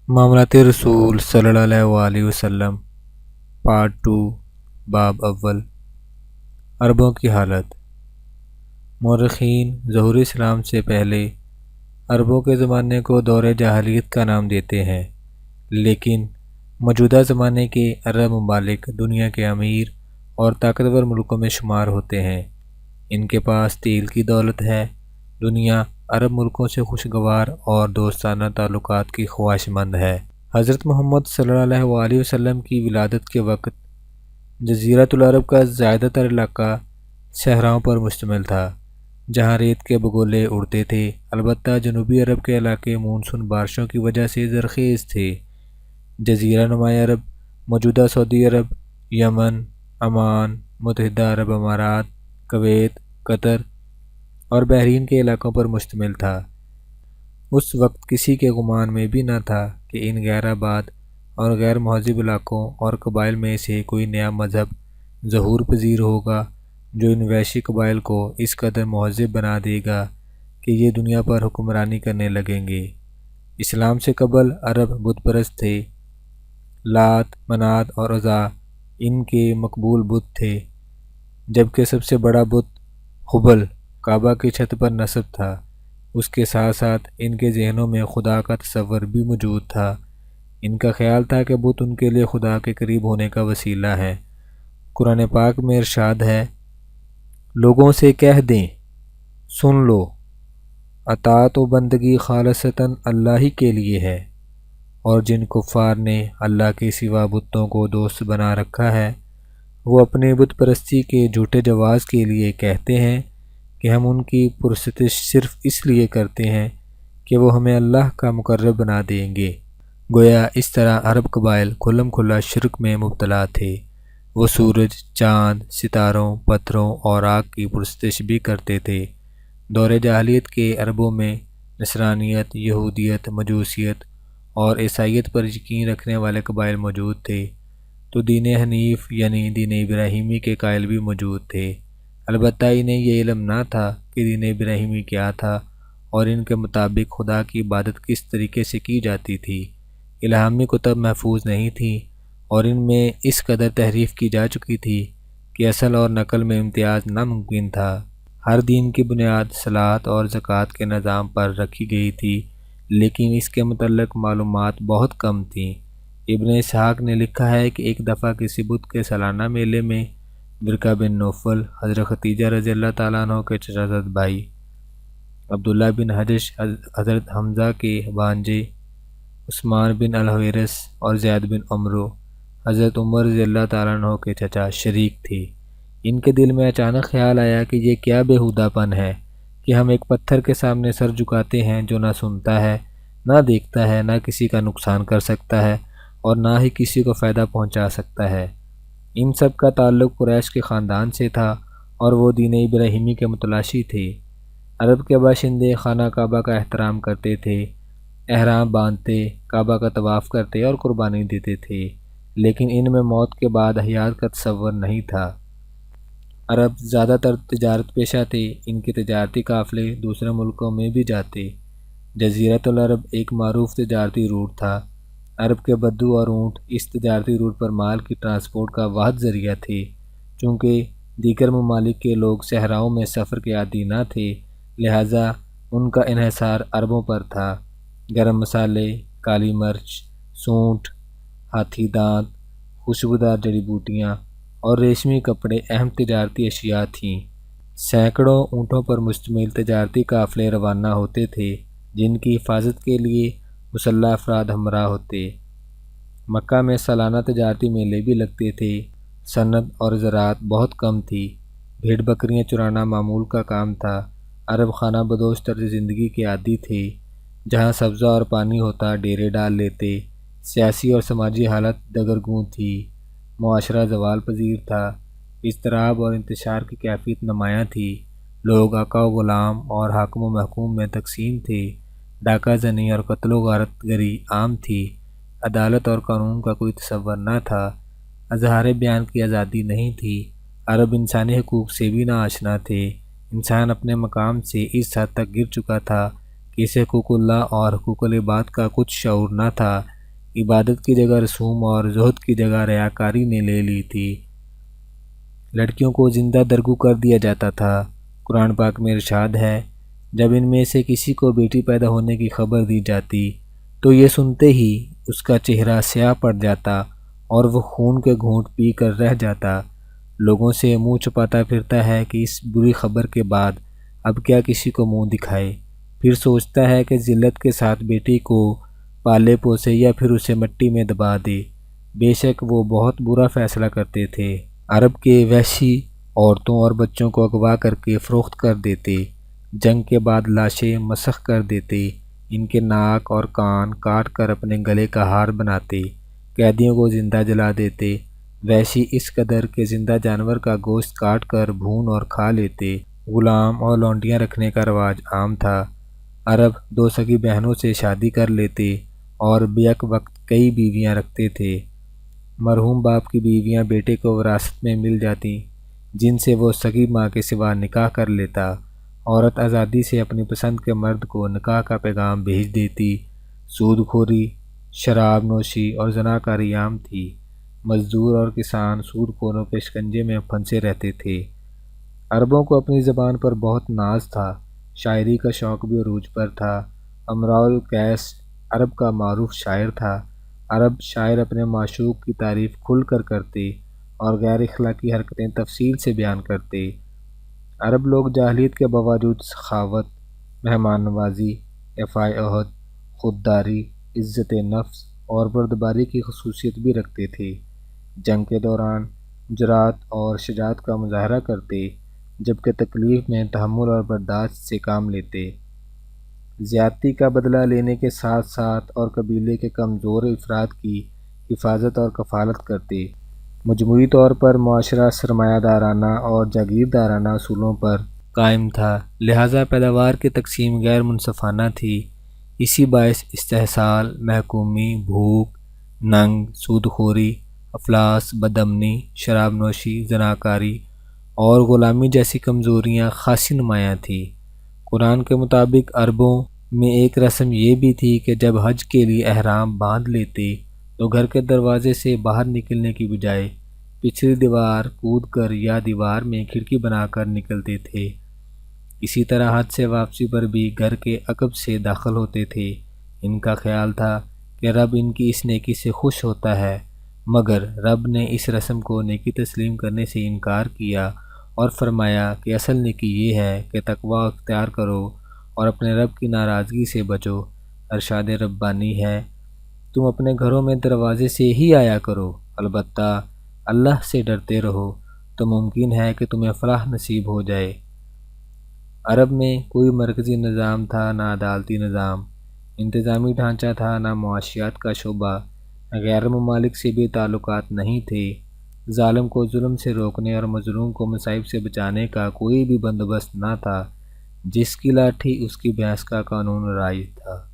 معاملات رسول صلی اللہ علیہ وسلم پارٹ 2 باب اول عربوں کی حالت۔ مورخین ظہور اسلام سے پہلے عربوں کے زمانے کو دور جاہلیت کا نام دیتے ہیں، لیکن موجودہ زمانے کے عرب ممالک دنیا کے امیر اور طاقتور ملکوں میں شمار ہوتے ہیں۔ ان کے پاس تیل کی دولت ہے۔ دنیا عرب ملکوں سے خوشگوار اور دوستانہ تعلقات کی خواہش مند ہے۔ حضرت محمد صلی اللہ علیہ وسلم کی ولادت کے وقت جزیرۃ العرب کا زیادہ تر علاقہ صحراؤں پر مشتمل تھا، جہاں ریت کے بگولے اڑتے تھے۔ البتہ جنوبی عرب کے علاقے مونسون بارشوں کی وجہ سے زرخیز تھے۔ جزیرہ نماء عرب موجودہ سعودی عرب، یمن، عمان، متحدہ عرب امارات، کویت، قطر اور بحرین کے علاقوں پر مشتمل تھا۔ اس وقت کسی کے گمان میں بھی نہ تھا کہ ان غیر آباد اور غیر مہذب علاقوں اور قبائل میں سے کوئی نیا مذہب ظہور پذیر ہوگا جو ان وحشی قبائل کو اس قدر مہذب بنا دے گا کہ یہ دنیا پر حکمرانی کرنے لگیں گے۔ اسلام سے قبل عرب بت پرست تھے۔ لات، منات اور عزا ان کے مقبول بت تھے، جبکہ سب سے بڑا بت ہبل کعبہ کی چھت پر نصب تھا۔ اس کے ساتھ ساتھ ان کے ذہنوں میں خدا کا تصور بھی موجود تھا۔ ان کا خیال تھا کہ بت ان کے لیے خدا کے قریب ہونے کا وسیلہ ہے۔ قرآن پاک میں ارشاد ہے، لوگوں سے کہہ دیں، سن لو، اطاعت و بندگی خالصتاً اللہ ہی کے لیے ہے، اور جن کفار نے اللہ کے سوا بتوں کو دوست بنا رکھا ہے، وہ اپنے بت پرستی کے جھوٹے جواز کے لیے کہتے ہیں کہ ہم ان کی پرستش صرف اس لیے کرتے ہیں کہ وہ ہمیں اللہ کا مقرب بنا دیں گے۔ گویا اس طرح عرب قبائل کھلم کھلا شرک میں مبتلا تھے۔ وہ سورج، چاند، ستاروں، پتھروں اور آگ کی پرستش بھی کرتے تھے۔ دور جاہلیت کے عربوں میں نصرانیت، یہودیت، مجوسیت اور عیسائیت پر یقین رکھنے والے قبائل موجود تھے، تو دین حنیف یعنی دین ابراہیمی کے قائل بھی موجود تھے۔ البتہ انہیں یہ علم نہ تھا کہ دین ابراہیمی کیا تھا اور ان کے مطابق خدا کی عبادت کس طریقے سے کی جاتی تھی۔ الہامی کتب محفوظ نہیں تھیں اور ان میں اس قدر تحریف کی جا چکی تھی کہ اصل اور نقل میں امتیاز ناممکن تھا۔ ہر دین کی بنیاد صلاۃ اور زکوٰۃ کے نظام پر رکھی گئی تھی، لیکن اس کے متعلق معلومات بہت کم تھیں۔ ابن اسحاق نے لکھا ہے کہ ایک دفعہ کسی بت کے سالانہ میلے میں برقہ بن نوفل حضرت ختیجہ رضی اللہ تعالیٰ عنہ کے چچا بھائی، عبداللہ بن حجش حضرت حمزہ کے بھانجے، عثمان بن الحویرث اور زید بن عمرو حضرت عمر رضی اللہ تعالیٰ عنہ کے چچا شریک تھے۔ ان کے دل میں اچانک خیال آیا کہ یہ کیا بےہودہ پن ہے کہ ہم ایک پتھر کے سامنے سر جھکاتے ہیں جو نہ سنتا ہے، نہ دیکھتا ہے، نہ کسی کا نقصان کر سکتا ہے اور نہ ہی کسی کو فائدہ پہنچا سکتا ہے۔ ان سب کا تعلق قریش کے خاندان سے تھا اور وہ دین ابراہیمی کے متلاشی تھے۔ عرب کے باشندے خانہ کعبہ کا احترام کرتے تھے، احرام باندھتے، کعبہ کا طواف کرتے اور قربانی دیتے تھے، لیکن ان میں موت کے بعد حیات کا تصور نہیں تھا۔ عرب زیادہ تر تجارت پیشہ تھے۔ ان کے تجارتی قافلے دوسرے ملکوں میں بھی جاتے۔ جزیرۃ العرب ایک معروف تجارتی روٹ تھا۔ عرب کے بدو اور اونٹ اس تجارتی روٹ پر مال کی ٹرانسپورٹ کا واحد ذریعہ تھے۔ چونکہ دیگر ممالک کے لوگ صحراؤں میں سفر کے عادی نہ تھے، لہٰذا ان کا انحصار عربوں پر تھا۔ گرم مسالے، کالی مرچ، سونٹ، ہاتھی دانت، خوشبودار جڑی بوٹیاں اور ریشمی کپڑے اہم تجارتی اشیاء تھیں۔ سینکڑوں اونٹوں پر مشتمل تجارتی قافلے روانہ ہوتے تھے، جن کی حفاظت کے لیے مسلح افراد ہمراہ ہوتے۔ مکہ میں سالانہ تجارتی میلے بھی لگتے تھے۔ صنعت اور زراعت بہت کم تھی۔ بھیڑ بکریاں چرانا معمول کا کام تھا۔ عرب خانہ بدوش طرز زندگی کے عادی تھے۔ جہاں سبزہ اور پانی ہوتا ڈیرے ڈال لیتے۔ سیاسی اور سماجی حالت دگرگوں تھی۔ معاشرہ زوال پذیر تھا۔ اضطراب اور انتشار کی کیفیت نمایاں تھی۔ لوگ آقا و غلام اور حاکم و محکوم میں تقسیم تھے۔ ڈاکہ زنی اور قتل و غارت گری عام تھی۔ عدالت اور قانون کا کوئی تصور نہ تھا۔ اظہار بیان کی آزادی نہیں تھی۔ عرب انسانی حقوق سے بھی نا آشنا تھے۔ انسان اپنے مقام سے اس حد تک گر چکا تھا کہ اسے حقوق اللہ اور حقوق العباد کا کچھ شعور نہ تھا۔ عبادت کی جگہ رسوم اور زہد کی جگہ ریاکاری نے لے لی تھی۔ لڑکیوں کو زندہ درگو کر دیا جاتا تھا۔ قرآن پاک میں ارشاد ہے، جب ان میں سے کسی کو بیٹی پیدا ہونے کی خبر دی جاتی تو یہ سنتے ہی اس کا چہرہ سیاہ پڑ جاتا اور وہ خون کے گھونٹ پی کر رہ جاتا۔ لوگوں سے منہ چھپاتا پھرتا ہے کہ اس بری خبر کے بعد اب کیا کسی کو منہ دکھائے۔ پھر سوچتا ہے کہ ذلت کے ساتھ بیٹی کو پالے پوسے یا پھر اسے مٹی میں دبا دے۔ بے شک وہ بہت برا فیصلہ کرتے تھے۔ عرب کے وحشی عورتوں اور بچوں کو اغوا کر کے فروخت کر دیتے، جنگ کے بعد لاشیں مسخ کر دیتے، ان کے ناک اور کان کاٹ کر اپنے گلے کا ہار بناتے، قیدیوں کو زندہ جلا دیتے۔ وحشی اس قدر کہ زندہ جانور کا گوشت کاٹ کر بھون اور کھا لیتے۔ غلام اور لونڈیاں رکھنے کا رواج عام تھا۔ عرب دو سگی بہنوں سے شادی کر لیتے اور بیک وقت کئی بیویاں رکھتے تھے۔ مرحوم باپ کی بیویاں بیٹے کو وراثت میں مل جاتی، جن سے وہ سگی ماں کے سوا نکاح کر لیتا۔ عورت آزادی سے اپنی پسند کے مرد کو نکاح کا پیغام بھیج دیتی۔ سود خوری، شراب نوشی اور زناکاری عام تھی۔ مزدور اور کسان سود خوروں کے شکنجے میں پھنسے رہتے تھے۔ عربوں کو اپنی زبان پر بہت ناز تھا۔ شاعری کا شوق بھی عروج پر تھا۔ امراء القیس عرب کا معروف شاعر تھا۔ عرب شاعر اپنے معشوق کی تعریف کھل کر کرتے اور غیر اخلاقی حرکتیں تفصیل سے بیان کرتے۔ عرب لوگ جاہلیت کے باوجود سخاوت، مہمان نوازی، وفاء عہد، خودداری، عزت نفس اور بردباری کی خصوصیت بھی رکھتے تھے۔ جنگ کے دوران جرأت اور شجاعت کا مظاہرہ کرتے، جبکہ تکلیف میں تحمل اور برداشت سے کام لیتے۔ زیادتی کا بدلہ لینے کے ساتھ ساتھ اور قبیلے کے کمزور افراد کی حفاظت اور کفالت کرتے۔ مجموعی طور پر معاشرہ سرمایہ دارانہ اور جاگیردارانہ اصولوں پر قائم تھا، لہذا پیداوار کی تقسیم غیر منصفانہ تھی۔ اسی باعث استحصال، محکومی، بھوک، ننگ، سود خوری، افلاس، بدامنی، شراب نوشی، زناکاری اور غلامی جیسی کمزوریاں خاصی نمایاں تھیں۔ قرآن کے مطابق عربوں میں ایک رسم یہ بھی تھی کہ جب حج کے لیے احرام باندھ لیتے تو گھر کے دروازے سے باہر نکلنے کی بجائے پچھلی دیوار کود کر یا دیوار میں کھڑکی بنا کر نکلتے تھے۔ اسی طرح حج سے واپسی پر بھی گھر کے عقب سے داخل ہوتے تھے۔ ان کا خیال تھا کہ رب ان کی اس نیکی سے خوش ہوتا ہے، مگر رب نے اس رسم کو نیکی تسلیم کرنے سے انکار کیا اور فرمایا کہ اصل نیکی یہ ہے کہ تقوی اختیار کرو اور اپنے رب کی ناراضگی سے بچو۔ ارشاد ربانی ہے، تم اپنے گھروں میں دروازے سے ہی آیا کرو، البتہ اللہ سے ڈرتے رہو تو ممکن ہے کہ تمہیں فلاح نصیب ہو جائے۔ عرب میں کوئی مرکزی نظام تھا نہ عدالتی نظام، انتظامی ڈھانچہ تھا نہ معاشیات کا شعبہ، غیر ممالک سے بھی تعلقات نہیں تھے۔ ظالم کو ظلم سے روکنے اور مظلوم کو مصائب سے بچانے کا کوئی بھی بندوبست نہ تھا۔ جس کی لاٹھی اس کی بھینس کا قانون رائج تھا۔